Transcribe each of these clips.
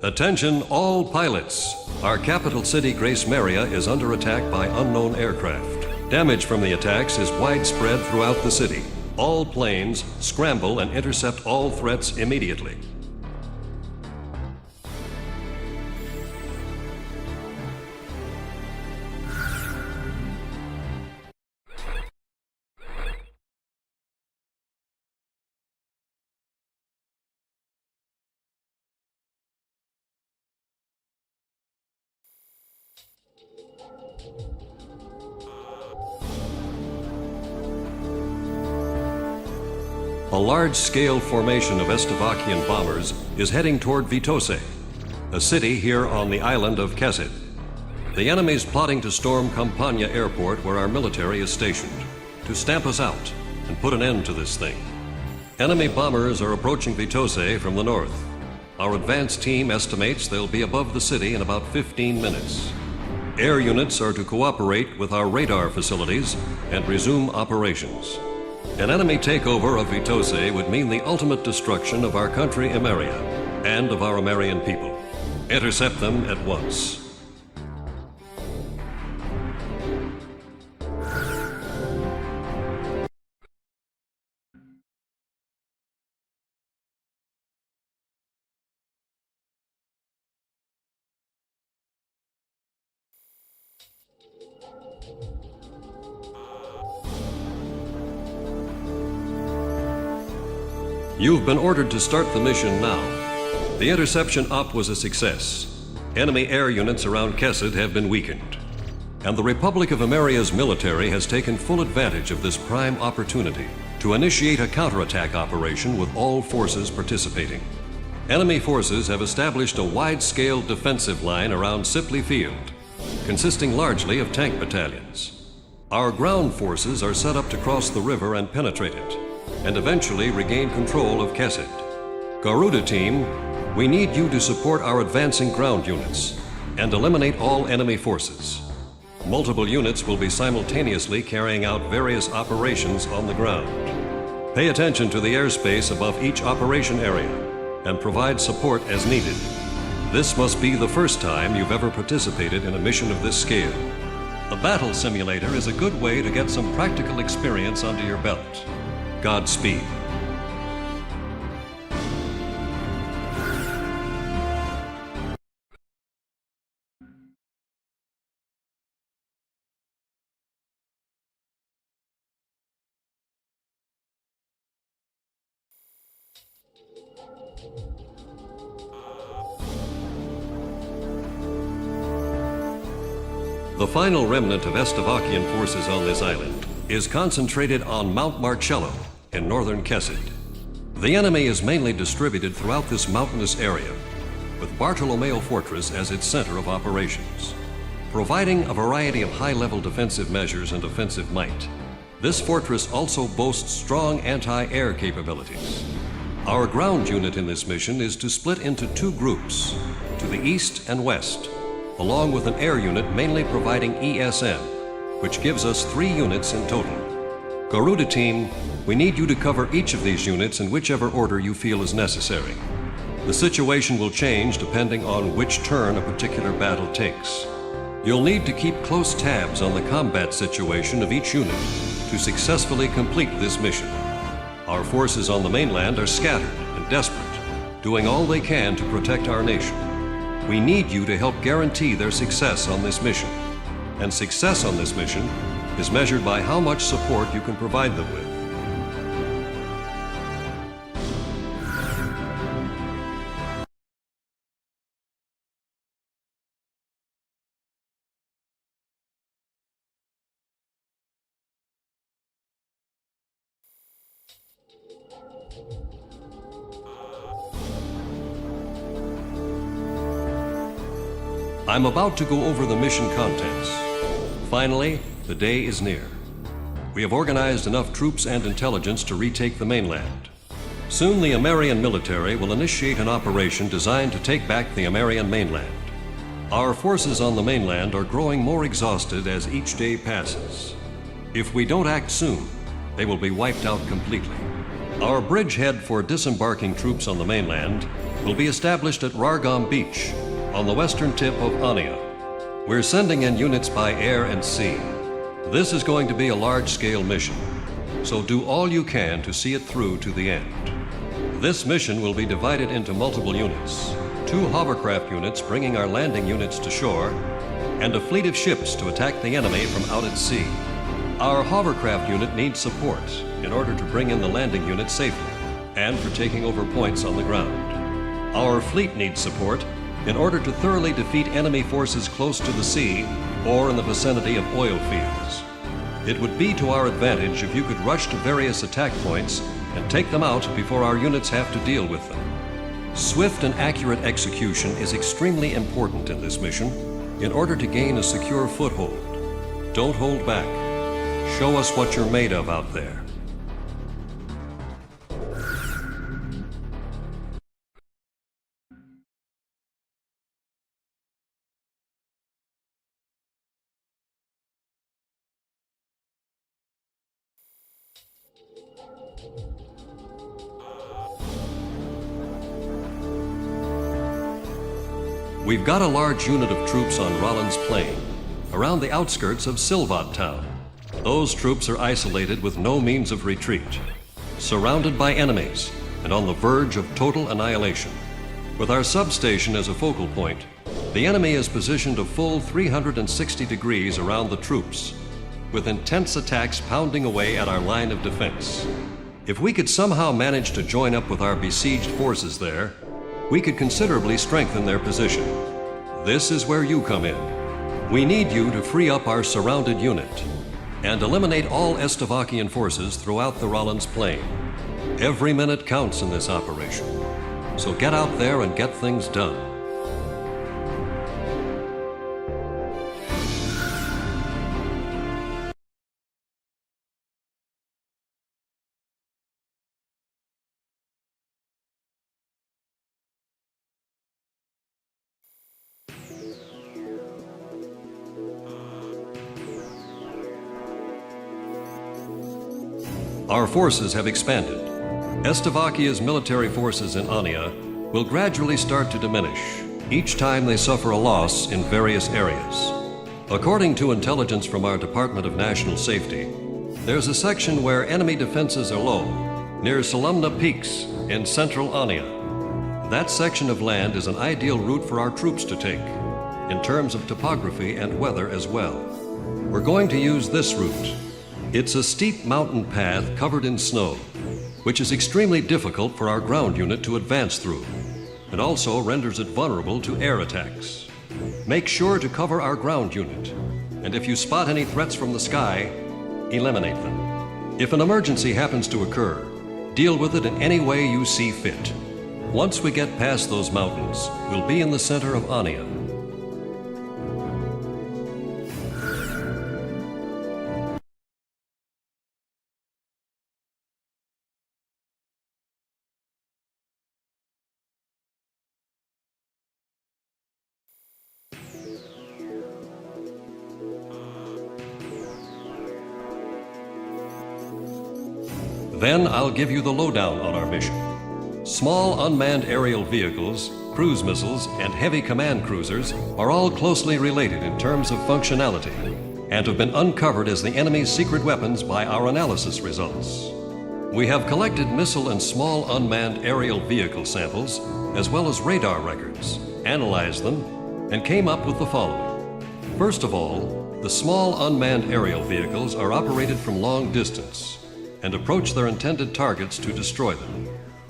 Attention all pilots. Our capital city, Grace Maria, is under attack by unknown aircraft. Damage from the attacks is widespread throughout the city. All planes scramble and intercept all threats immediately. A large-scale formation of Estavakian bombers is heading toward Vitose, a city here on the island of Kesid. The enemy's plotting to storm Campania Airport, where our military is stationed, to stamp us out and put an end to this thing. Enemy bombers are approaching Vitose from the north. Our advance team estimates they'll be above the city in about 15 minutes. Air units are to cooperate with our radar facilities and resume operations. An enemy takeover of Vitose would mean the ultimate destruction of our country, Emeria, and of our Emerian people. Intercept them at once. You've been ordered to start the mission now. The interception op was a success. Enemy air units around Kesid have been weakened. And the Republic of Emeria's military has taken full advantage of this prime opportunity to initiate a counterattack operation with all forces participating. Enemy forces have established a wide-scale defensive line around Sipley Field, consisting largely of tank battalions. Our ground forces are set up to cross the river and penetrate it, and eventually regain control of Kesid. Garuda team, we need you to support our advancing ground units and eliminate all enemy forces. Multiple units will be simultaneously carrying out various operations on the ground. Pay attention to the airspace above each operation area and provide support as needed. This must be the first time you've ever participated in a mission of this scale. The battle simulator is a good way to get some practical experience under your belt. Godspeed. The final remnant of Estavakian forces on this island is concentrated on Mount Marcello in northern Kesid. The enemy is mainly distributed throughout this mountainous area, with Bartolomeo Fortress as its center of operations. Providing a variety of high-level defensive measures and offensive might, this fortress also boasts strong anti-air capabilities. Our ground unit in this mission is to split into two groups, to the east and west, along with an air unit mainly providing ESN, which gives us 3 units in total. Garuda team, we need you to cover each of these units in whichever order you feel is necessary. The situation will change depending on which turn a particular battle takes. You'll need to keep close tabs on the combat situation of each unit to successfully complete this mission. Our forces on the mainland are scattered and desperate, doing all they can to protect our nation. We need you to help guarantee their success on this mission. And success on this mission is measured by how much support you can provide them with. I'm about to go over the mission contents. Finally, the day is near. We have organized enough troops and intelligence to retake the mainland. Soon the Emerian military will initiate an operation designed to take back the Emerian mainland. Our forces on the mainland are growing more exhausted as each day passes. If we don't act soon, they will be wiped out completely. Our bridgehead for disembarking troops on the mainland will be established at Ragno Beach on the western tip of Ania. We're sending in units by air and sea. This is going to be a large-scale mission, so do all you can to see it through to the end. This mission will be divided into multiple units, 2 hovercraft units bringing our landing units to shore, and a fleet of ships to attack the enemy from out at sea. Our hovercraft unit needs support in order to bring in the landing unit safely and for taking over points on the ground. Our fleet needs support in order to thoroughly defeat enemy forces close to the sea or in the vicinity of oil fields. It would be to our advantage if you could rush to various attack points and take them out before our units have to deal with them. Swift and accurate execution is extremely important in this mission in order to gain a secure foothold. Don't hold back. Show us what you're made of out there. We've got a large unit of troops on Rollins Plain, around the outskirts of Silad town. Those troops are isolated with no means of retreat, surrounded by enemies, and on the verge of total annihilation. With our substation as a focal point, the enemy is positioned a full 360 degrees around the troops, with intense attacks pounding away at our line of defense. If we could somehow manage to join up with our besieged forces there, we could considerably strengthen their position. This is where you come in. We need you to free up our surrounded unit and eliminate all Estavakian forces throughout the Rollins Plain. Every minute counts in this operation, so get out there and get things done. Our forces have expanded. Estavakia's military forces in Ania will gradually start to diminish each time they suffer a loss in various areas. According to intelligence from our Department of National Safety, there's a section where enemy defenses are low, near Salna Peaks in central Ania. That section of land is an ideal route for our troops to take, in terms of topography and weather as well. We're going to use this route. It's a steep mountain path covered in snow, which is extremely difficult for our ground unit to advance through, and also renders it vulnerable to air attacks. Make sure to cover our ground unit, and if you spot any threats from the sky, eliminate them. If an emergency happens to occur, deal with it in any way you see fit. Once we get past those mountains, we'll be in the center of Ania. Then I'll give you the lowdown on our mission. Small unmanned aerial vehicles, cruise missiles, and heavy command cruisers are all closely related in terms of functionality and have been uncovered as the enemy's secret weapons by our analysis results. We have collected missile and small unmanned aerial vehicle samples, as well as radar records, analyzed them, and came up with the following. First of all, the small unmanned aerial vehicles are operated from long distance and approach their intended targets to destroy them.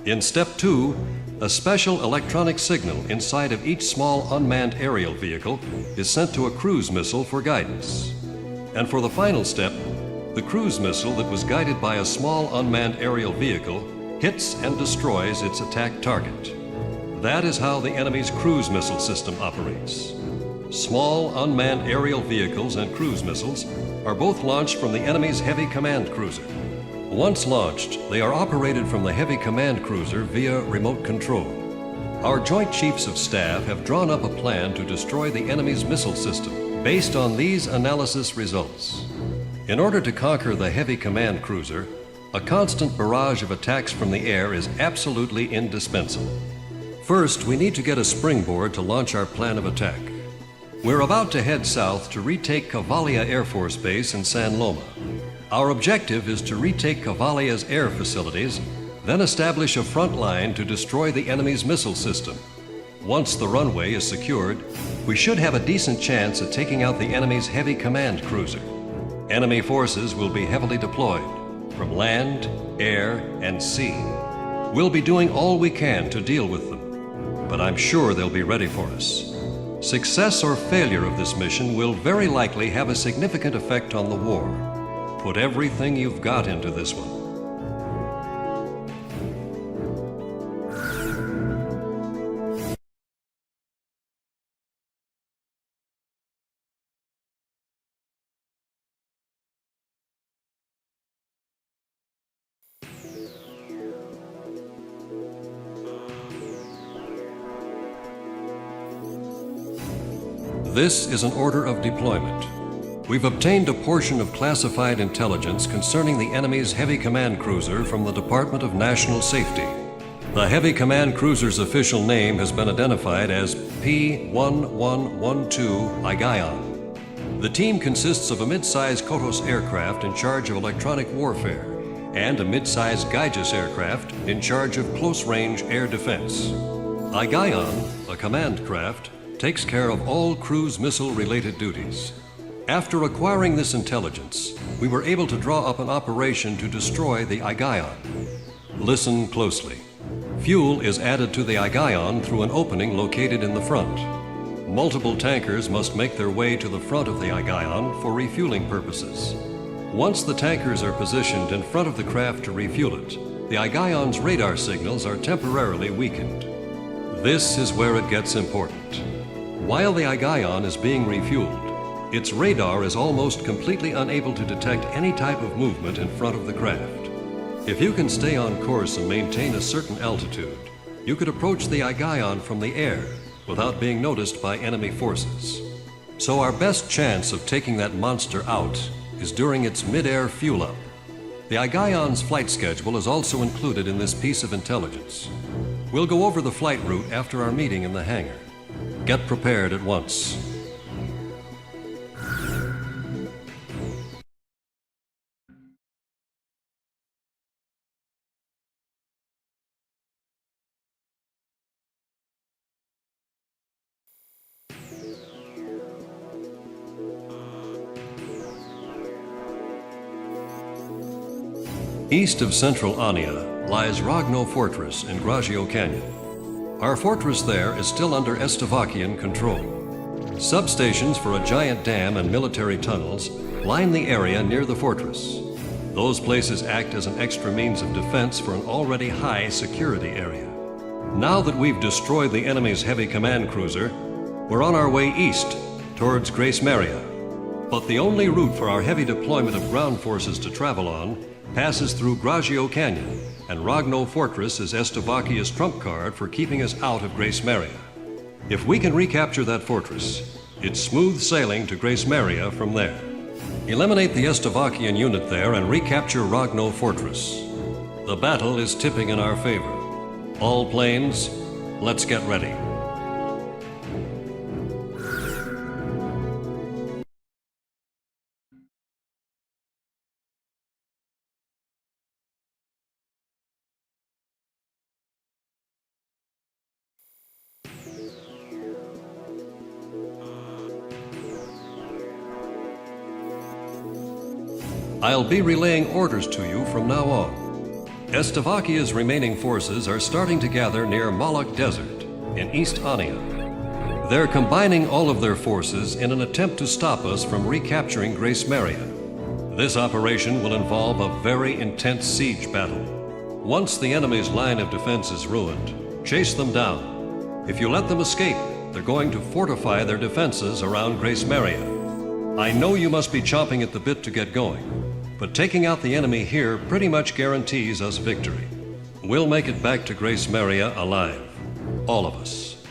In step 2, a special electronic signal inside of each small unmanned aerial vehicle is sent to a cruise missile for guidance. And for the final step, the cruise missile that was guided by a small unmanned aerial vehicle hits and destroys its attack target. That is how the enemy's cruise missile system operates. Small unmanned aerial vehicles and cruise missiles are both launched from the enemy's heavy command cruiser. Once launched, they are operated from the heavy command cruiser via remote control. Our Joint Chiefs of Staff have drawn up a plan to destroy the enemy's missile system based on these analysis results. In order to conquer the heavy command cruiser, a constant barrage of attacks from the air is absolutely indispensable. First, we need to get a springboard to launch our plan of attack. We're about to head south to retake Cavalia Air Force Base in San Loma. Our objective is to retake Cavalia's air facilities, then establish a front line to destroy the enemy's missile system. Once the runway is secured, we should have a decent chance at taking out the enemy's heavy command cruiser. Enemy forces will be heavily deployed from land, air, and sea. We'll be doing all we can to deal with them, but I'm sure they'll be ready for us. Success or failure of this mission will very likely have a significant effect on the war. Put everything you've got into this one. This is an order of deployment. We've obtained a portion of classified intelligence concerning the enemy's heavy command cruiser from the Department of National Safety. The heavy command cruiser's official name has been identified as P-1112 Aigion. The team consists of a mid-size Kotos aircraft in charge of electronic warfare and a mid-size Gaijus aircraft in charge of close-range air defense. Aigion, a command craft, takes care of all cruise missile-related duties. After acquiring this intelligence, we were able to draw up an operation to destroy the Aigion. Listen closely. Fuel is added to the Aigion through an opening located in the front. Multiple tankers must make their way to the front of the Aigion for refueling purposes. Once the tankers are positioned in front of the craft to refuel it, the Aigion's radar signals are temporarily weakened. This is where it gets important. While the Aigion is being refueled, its radar is almost completely unable to detect any type of movement in front of the craft. If you can stay on course and maintain a certain altitude, you could approach the Aigion from the air without being noticed by enemy forces. So our best chance of taking that monster out is during its mid-air fuel-up. The Aigion's flight schedule is also included in this piece of intelligence. We'll go over the flight route after our meeting in the hangar. Get prepared at once. East of central Ania lies Ragno Fortress in Ragno Canyon. Our fortress there is still under Estavakian control. Substations for a giant dam and military tunnels line the area near the fortress. Those places act as an extra means of defense for an already high security area. Now that we've destroyed the enemy's heavy command cruiser, we're on our way east towards Grace Maria. But the only route for our heavy deployment of ground forces to travel on passes through Ragno Canyon, and Ragno Fortress is Estavakia's trump card for keeping us out of Grace Maria. If we can recapture that fortress, it's smooth sailing to Grace Maria from there. Eliminate the Estavakian unit there and recapture Ragno Fortress. The battle is tipping in our favor. All planes, let's get ready. I'll be relaying orders to you from now on. Estavakia's remaining forces are starting to gather near Maloc Desert in East Ania. They're combining all of their forces in an attempt to stop us from recapturing Grace Maria. This operation will involve a very intense siege battle. Once the enemy's line of defense is ruined, chase them down. If you let them escape, they're going to fortify their defenses around Grace Maria. I know you must be chomping at the bit to get going, but taking out the enemy here pretty much guarantees us victory. We'll make it back to Grace Maria alive. All of us.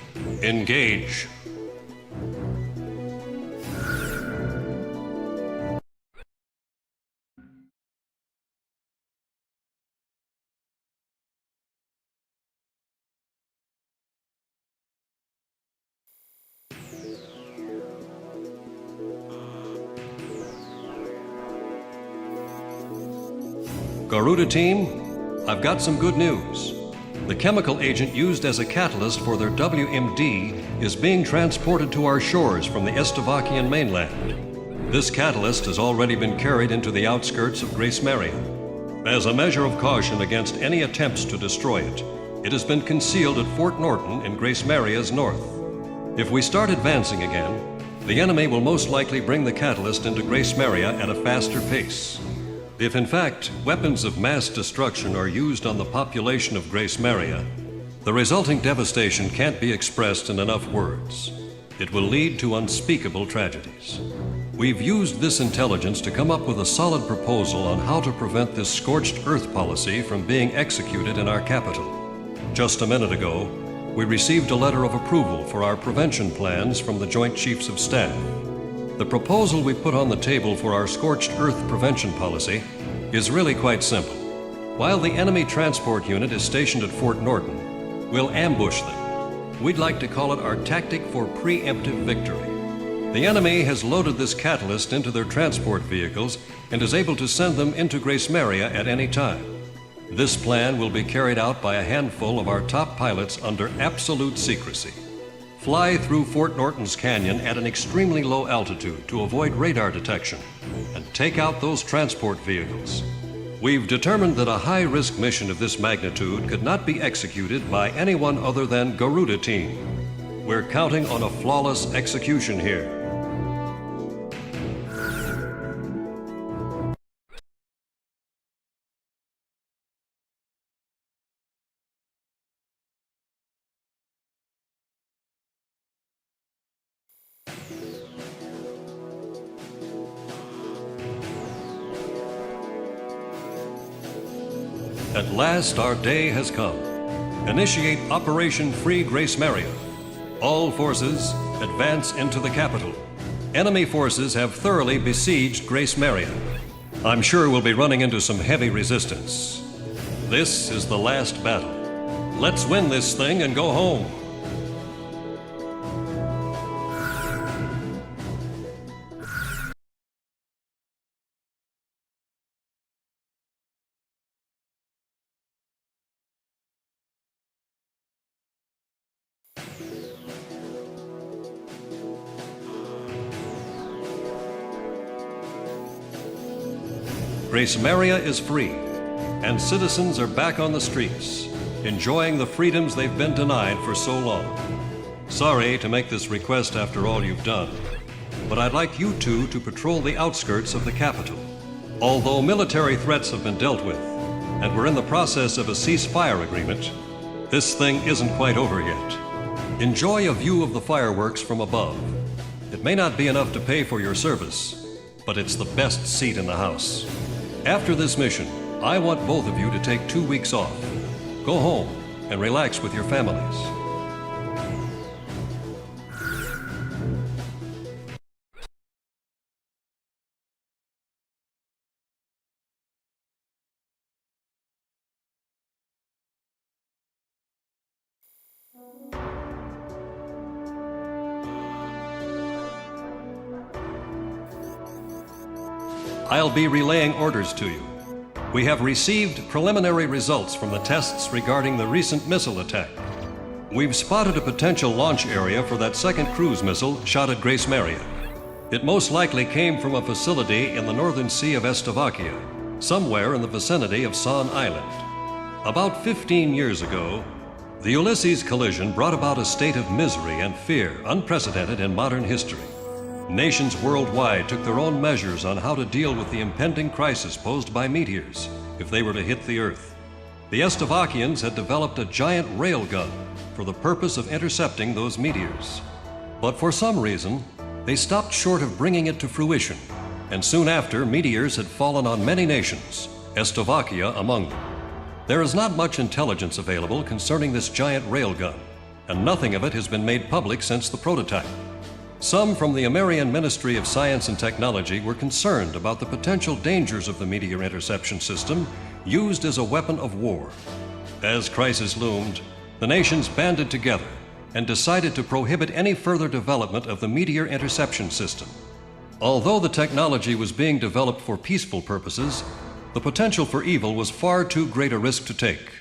Engage. Garuda team, I've got some good news. The chemical agent used as a catalyst for their WMD is being transported to our shores from the Estavakian mainland. This catalyst has already been carried into the outskirts of Grace Maria. As a measure of caution against any attempts to destroy it, it has been concealed at Fort Norton in Grace Maria's north. If we start advancing again, the enemy will most likely bring the catalyst into Grace Maria at a faster pace. If in fact weapons of mass destruction are used on the population of Grace Maria, the resulting devastation can't be expressed in enough words. It will lead to unspeakable tragedies. We've used this intelligence to come up with a solid proposal on how to prevent this scorched earth policy from being executed in our capital. Just a minute ago, we received a letter of approval for our prevention plans from the Joint Chiefs of Staff. The proposal we put on the table for our scorched earth prevention policy is really quite simple. While the enemy transport unit is stationed at Fort Norton, we'll ambush them. We'd like to call it our tactic for preemptive victory. The enemy has loaded this catalyst into their transport vehicles and is able to send them into Grace Maria at any time. This plan will be carried out by a handful of our top pilots under absolute secrecy. Fly through Fort Norton's canyon at an extremely low altitude to avoid radar detection and take out those transport vehicles. We've determined that a high-risk mission of this magnitude could not be executed by anyone other than Garuda team. We're counting on a flawless execution here. At last, our day has come. Initiate Operation Free Grace Maria. All forces advance into the capital. Enemy forces have thoroughly besieged Grace Maria. I'm sure we'll be running into some heavy resistance. This is the last battle. Let's win this thing and go home. Grace Maria is free, and citizens are back on the streets, enjoying the freedoms they've been denied for so long. Sorry to make this request after all you've done, but I'd like you two to patrol the outskirts of the capital. Although military threats have been dealt with, and we're in the process of a ceasefire agreement, this thing isn't quite over yet. Enjoy a view of the fireworks from above. It may not be enough to pay for your service, but it's the best seat in the house. After this mission, I want both of you to take 2 weeks off. Go home and relax with your families. I'll be relaying orders to you. We have received preliminary results from the tests regarding the recent missile attack. We've spotted a potential launch area for that second cruise missile shot at Grace Maria. It most likely came from a facility in the northern sea of Estavakia, somewhere in the vicinity of San Island. About 15 years ago, the Ulysses collision brought about a state of misery and fear unprecedented in modern history. Nations worldwide took their own measures on how to deal with the impending crisis posed by meteors if they were to hit the Earth. The Estavakians had developed a giant railgun for the purpose of intercepting those meteors. But for some reason, they stopped short of bringing it to fruition, and soon after, meteors had fallen on many nations, Estavakia among them. There is not much intelligence available concerning this giant railgun, and nothing of it has been made public since the prototype. Some from the American Ministry of Science and Technology were concerned about the potential dangers of the meteor interception system used as a weapon of war. As crisis loomed, the nations banded together and decided to prohibit any further development of the meteor interception system. Although the technology was being developed for peaceful purposes, The potential for evil was far too great a risk to take.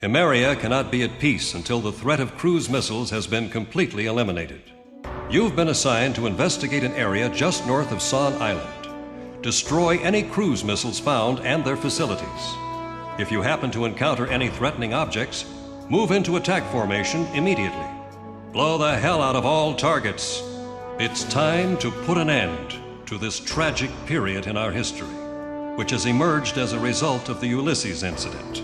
Emeria cannot be at peace until the threat of cruise missiles has been completely eliminated. You've been assigned to investigate an area just north of San Island. Destroy any cruise missiles found and their facilities. If you happen to encounter any threatening objects, move into attack formation immediately. Blow the hell out of all targets. It's time to put an end to this tragic period in our history, which has emerged as a result of the Ulysses incident.